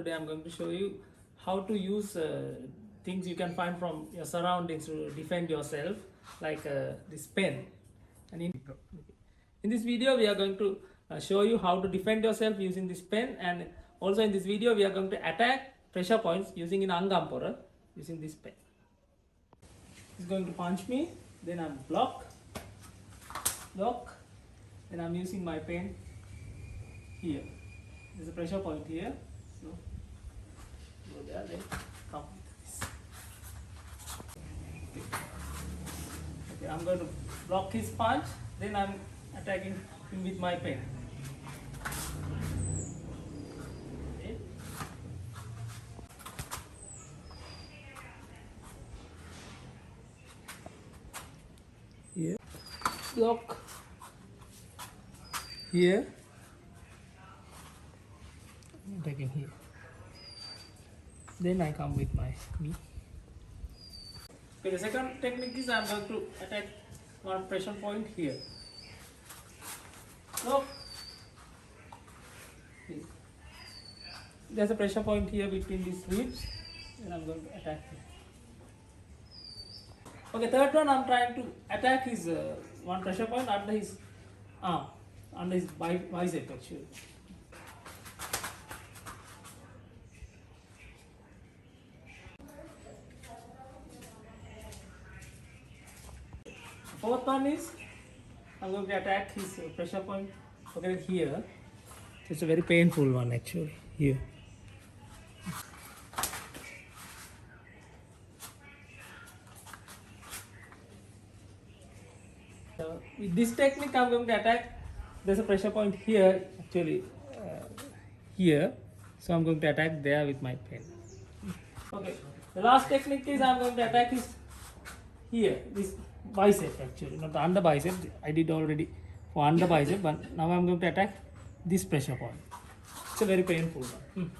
today I'm going to show you how to use things you can find from your surroundings to defend yourself, like this pen. And in this video we are going to show you how to defend yourself using this pen, and also in this video we are going to attack pressure points using in Angampora using this pen. It's going to punch me, then I'm block, then I'm using my pen here. There's a pressure point here, so go there, then come with this. Okay, I'm going to block his punch, then I'm attacking him with my pen. Okay. Here, block, here, attacking here. Then I come with my knee. Okay, the second technique is I'm going to attack one pressure point here. So there's a pressure point here between these ribs, and I'm going to attack it. Okay, third one, I'm trying to attack his one pressure point under his arm, under his bicep actually. Fourth one is I'm going to attack his pressure point located here. It's a very painful one actually here. With this technique I'm going to attack. There's a pressure point here actually here, so I'm going to attack there with my pen. Okay, the last technique is I'm going to attack his here, this bicep actually, not the under bicep. I did already for under bicep, but now I'm going to attack this pressure point. It's a very painful one.